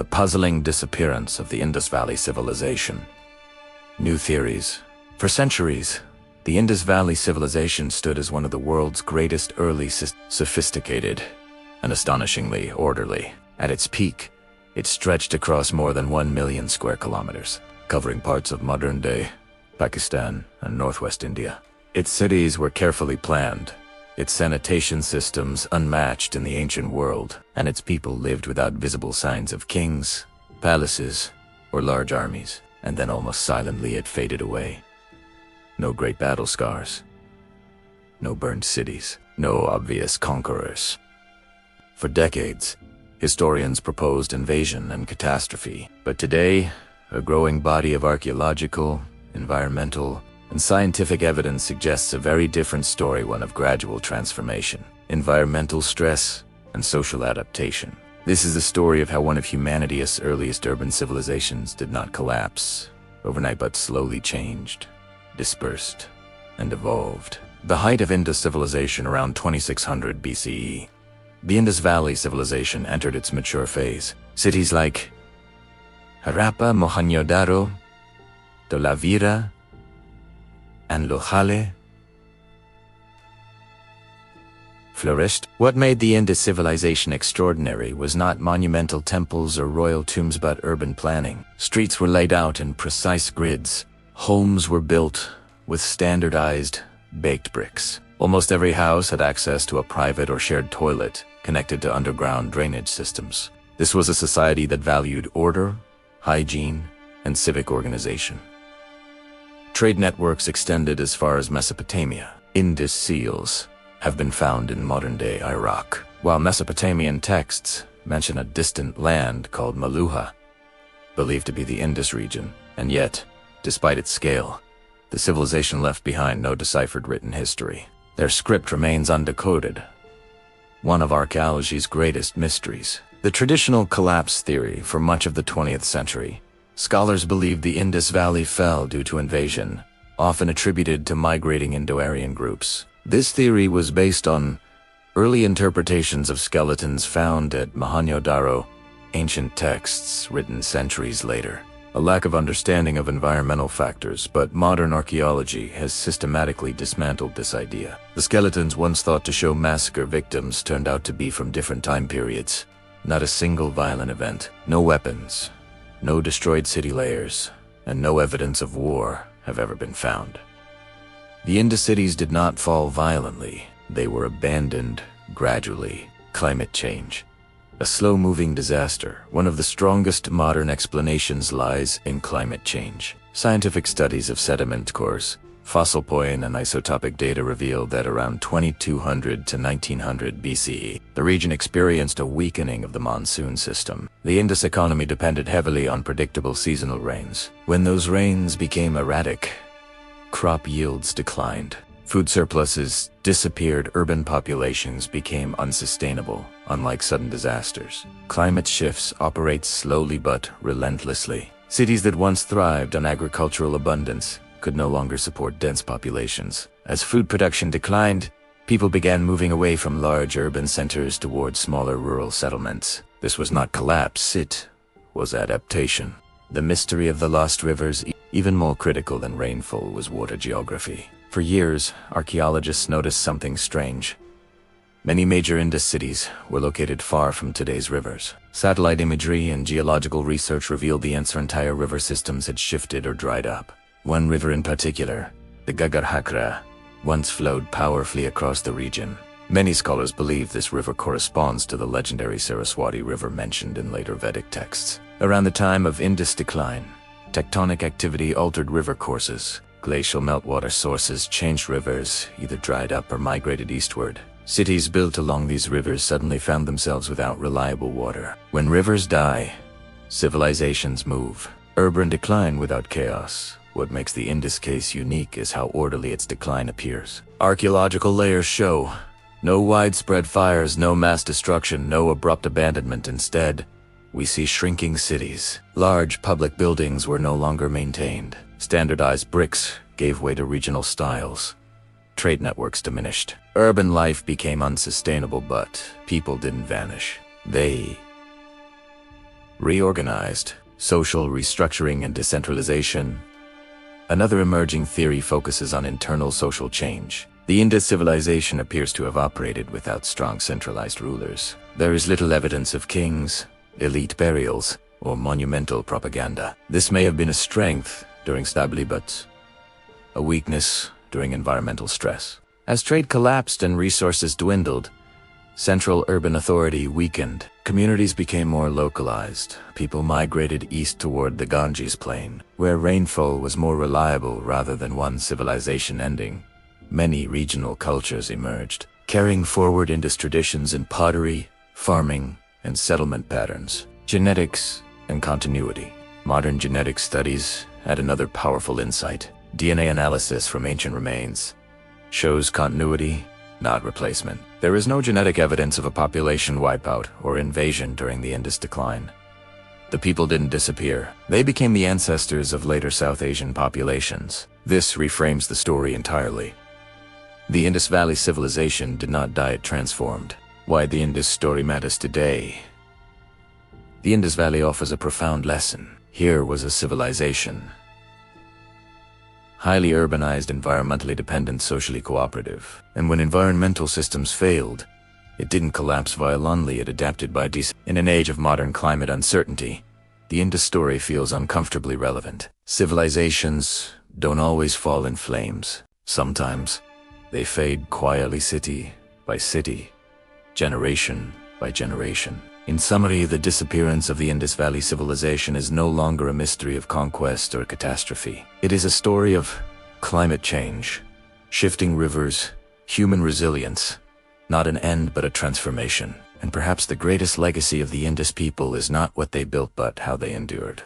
The puzzling disappearance of the Indus Valley Civilization. New theories. For centuries, the Indus Valley Civilization stood as one of the world's greatest early sophisticated and astonishingly orderly. At its peak, it stretched across more than 1 million square kilometers, covering parts of modern-day Pakistan and northwest India. Its cities were carefully planned, its sanitation systems unmatched in the ancient world, and its people lived without visible signs of kings, palaces, or large armies. And then almost silently it faded away. No great battle scars, no burned cities, no obvious conquerors. For decades, historians proposed invasion and catastrophe, but today, a growing body of archaeological, environmental, and scientific evidence suggests a very different story, one of gradual transformation, environmental stress, and social adaptation. This is the story of how one of humanity's earliest urban civilizations did not collapse overnight but slowly changed, dispersed, and evolved. The height of Indus civilization around 2600 BCE. The Indus Valley Civilization entered its mature phase. Cities like Harappa, Mohenjo-daro, Dholavira, and Lohale flourished. What made the Indus civilization extraordinary was not monumental temples or royal tombs but urban planning. Streets were laid out in precise grids. Homes were built with standardized, baked bricks. Almost every house had access to a private or shared toilet connected to underground drainage systems. This was a society that valued order, hygiene, and civic organization. Trade networks extended as far as Mesopotamia. Indus seals have been found in modern-day Iraq, while Mesopotamian texts mention a distant land called Maluha, believed to be the Indus region. And yet, despite its scale, the civilization left behind no deciphered written history. Their script remains undecoded, one of archaeology's greatest mysteries. The traditional collapse theory for much of the 20th century. Scholars believed the Indus Valley fell due to invasion, often attributed to migrating Indo-Aryan groups. This theory was based on early interpretations of skeletons found at Mohenjo-daro, ancient texts written centuries later. A lack of understanding of environmental factors, but modern archaeology has systematically dismantled this idea. The skeletons once thought to show massacre victims turned out to be from different time periods. Not a single violent event, no weapons, no destroyed city layers, and no evidence of war have ever been found. The Indus cities did not fall violently. They were abandoned gradually. Climate change. A slow-moving disaster. One of the strongest modern explanations lies in climate change. Scientific studies of sediment cores, fossil point and isotopic data reveal that around 2200 to 1900 BCE, the region experienced a weakening of the monsoon system. The Indus economy depended heavily on predictable seasonal rains. When those rains became erratic, crop yields declined. Food surpluses disappeared. Urban populations became unsustainable. Unlike sudden disasters, climate shifts operate slowly but relentlessly. Cities that once thrived on agricultural abundance could no longer support dense populations. As food production declined, people began moving away from large urban centers towards smaller rural settlements. This was not collapse, it was adaptation. The mystery of the lost rivers. Even more critical than rainfall was water geography. For years, archaeologists noticed something strange. Many major Indus cities were located far from today's rivers. Satellite imagery and geological research revealed the answer: entire river systems had shifted or dried up. One river in particular, the Gagarhakra, once flowed powerfully across the region. Many scholars believe this river corresponds to the legendary Saraswati River mentioned in later Vedic texts. Around the time of Indus decline, tectonic activity altered river courses. Glacial meltwater sources changed rivers, either dried up or migrated eastward. Cities built along these rivers suddenly found themselves without reliable water. When rivers die, civilizations move. Urban decline without chaos. What makes the Indus case unique is how orderly its decline appears. Archaeological layers show no widespread fires, no mass destruction, no abrupt abandonment. Instead, we see shrinking cities. Large public buildings were no longer maintained. Standardized bricks gave way to regional styles. Trade networks diminished. Urban life became unsustainable, but people didn't vanish. They reorganized, social restructuring and decentralization. Another emerging theory focuses on internal social change. The Indus civilization appears to have operated without strong centralized rulers. There is little evidence of kings, elite burials, or monumental propaganda. This may have been a strength during stability, but a weakness during environmental stress. As trade collapsed and resources dwindled, central urban authority weakened. Communities became more localized. People migrated east toward the Ganges plain, where rainfall was more reliable rather than one civilization ending. Many regional cultures emerged, carrying forward Indus traditions in pottery, farming, and settlement patterns. Genetics and continuity. Modern genetic studies add another powerful insight. DNA analysis from ancient remains shows continuity, not replacement. There is no genetic evidence of a population wipeout or invasion during the Indus decline. The people didn't disappear. They became the ancestors of later South Asian populations. This reframes the story entirely. The Indus Valley Civilization did not die, it transformed. Why the Indus story matters today. The Indus Valley offers a profound lesson. Here was a civilization. Highly urbanized, environmentally dependent, socially cooperative. And when environmental systems failed, it didn't collapse violently, it adapted by In an age of modern climate uncertainty, the Indus story feels uncomfortably relevant. Civilizations don't always fall in flames. Sometimes, they fade quietly, city by city, generation by generation. In summary, the disappearance of the Indus Valley Civilization is no longer a mystery of conquest or catastrophe. It is a story of climate change, shifting rivers, human resilience, not an end but a transformation. And perhaps the greatest legacy of the Indus people is not what they built but how they endured.